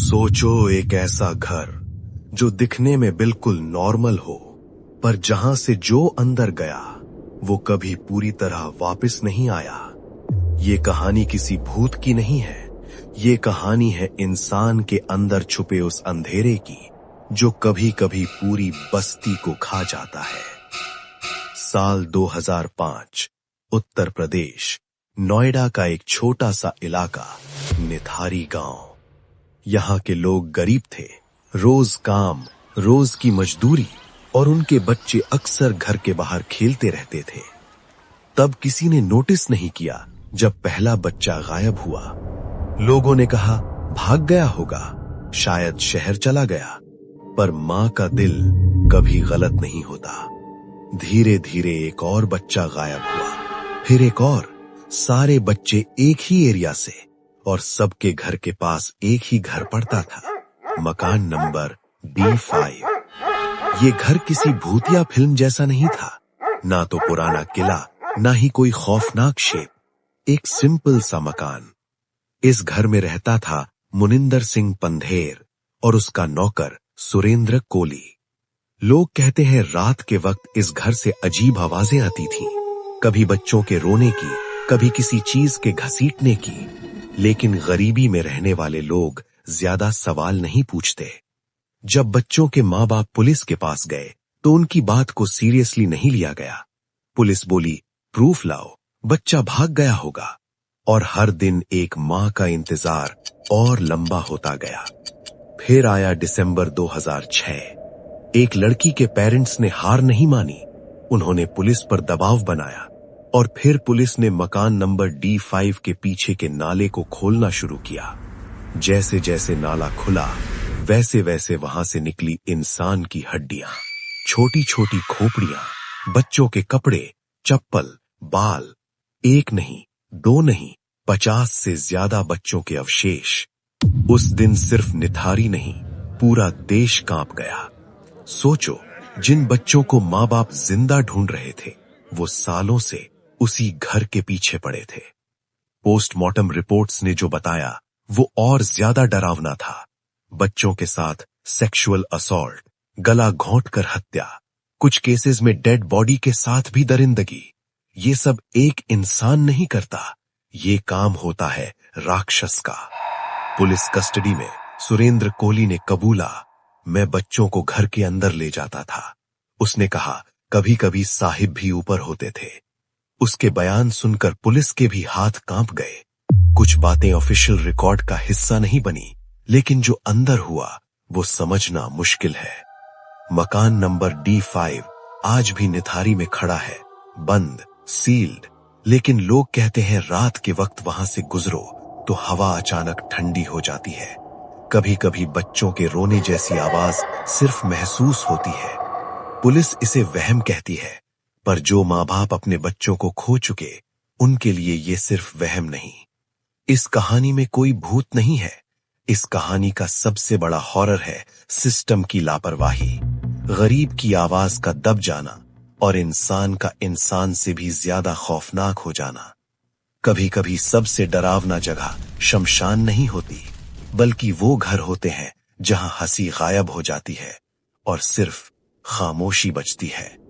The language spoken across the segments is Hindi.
सोचो एक ऐसा घर जो दिखने में बिल्कुल नॉर्मल हो, पर जहां से जो अंदर गया वो कभी पूरी तरह वापस नहीं आया। ये कहानी किसी भूत की नहीं है, ये कहानी है इंसान के अंदर छुपे उस अंधेरे की जो कभी कभी पूरी बस्ती को खा जाता है। साल 2005, उत्तर प्रदेश, नोएडा का एक छोटा सा इलाका, निथारी गांव। यहाँ के लोग गरीब थे, रोज काम, रोज की मजदूरी, और उनके बच्चे अक्सर घर के बाहर खेलते रहते थे। तब किसी ने नोटिस नहीं किया जब पहला बच्चा गायब हुआ। लोगों ने कहा भाग गया होगा, शायद शहर चला गया। पर मां का दिल कभी गलत नहीं होता। धीरे धीरे एक और बच्चा गायब हुआ, फिर एक और। सारे बच्चे एक ही एरिया से, और सबके घर के पास एक ही घर पड़ता था, मकान नंबर D5। ये घर किसी भूतिया फिल्म जैसा नहीं था, ना तो पुराना किला, ना ही कोई खौफनाक शेप। एक सिंपल सा मकान। इस घर में रहता था मुनिंदर सिंह पंधेर और उसका नौकर सुरेंद्र कोली। लोग कहते हैं रात के वक्त इस घर से अजीब आवाजें आती थीं, कभी बच्चों के रोने की, कभी किसी चीज के घसीटने की। लेकिन गरीबी में रहने वाले लोग ज्यादा सवाल नहीं पूछते। जब बच्चों के माँ बाप पुलिस के पास गए तो उनकी बात को सीरियसली नहीं लिया गया। पुलिस बोली प्रूफ लाओ, बच्चा भाग गया होगा। और हर दिन एक माँ का इंतजार और लंबा होता गया। फिर आया दिसंबर 2006। एक लड़की के पेरेंट्स ने हार नहीं मानी, उन्होंने पुलिस पर दबाव बनाया, और फिर पुलिस ने मकान नंबर D5 के पीछे के नाले को खोलना शुरू किया। जैसे जैसे नाला खुला, वैसे वैसे वहां से निकली इंसान की हड्डियां, छोटी छोटी खोपड़ियां, बच्चों के कपड़े, चप्पल, बाल। एक नहीं, दो नहीं, 50 से ज्यादा बच्चों के अवशेष। उस दिन सिर्फ निथारी नहीं, पूरा देश कांप गया। सोचो, जिन बच्चों को माँ बाप जिंदा ढूंढ रहे थे, वो सालों से उसी घर के पीछे पड़े थे। पोस्टमार्टम रिपोर्ट्स ने जो बताया वो और ज्यादा डरावना था। बच्चों के साथ सेक्सुअल असॉल्ट, गला घोंटकर हत्या, कुछ केसेस में डेड बॉडी के साथ भी दरिंदगी। ये सब एक इंसान नहीं करता, ये काम होता है राक्षस का। पुलिस कस्टडी में सुरेंद्र कोली ने कबूला, मैं बच्चों को घर के अंदर ले जाता था। उसने कहा कभी कभी साहिब भी ऊपर होते थे। उसके बयान सुनकर पुलिस के भी हाथ कांप गए। कुछ बातें ऑफिशियल रिकॉर्ड का हिस्सा नहीं बनी, लेकिन जो अंदर हुआ वो समझना मुश्किल है। मकान नंबर D5 आज भी निथारी में खड़ा है, बंद, सील्ड। लेकिन लोग कहते हैं रात के वक्त वहां से गुजरो तो हवा अचानक ठंडी हो जाती है। कभी कभी बच्चों के रोने जैसी आवाज सिर्फ महसूस होती है। पुलिस इसे वहम कहती है, पर जो माँ बाप अपने बच्चों को खो चुके, उनके लिए ये सिर्फ वहम नहीं। इस कहानी में कोई भूत नहीं है। इस कहानी का सबसे बड़ा हॉरर है सिस्टम की लापरवाही, गरीब की आवाज का दब जाना, और इंसान का इंसान से भी ज्यादा खौफनाक हो जाना। कभी कभी सबसे डरावना जगह शमशान नहीं होती, बल्कि वो घर होते हैं जहां हंसी गायब हो जाती है और सिर्फ खामोशी बचती है।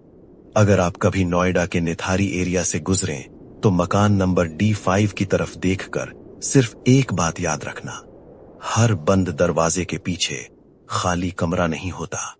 अगर आप कभी नोएडा के निथारी एरिया से गुजरें तो मकान नंबर D5 की तरफ देखकर सिर्फ एक बात याद रखना, हर बंद दरवाजे के पीछे खाली कमरा नहीं होता।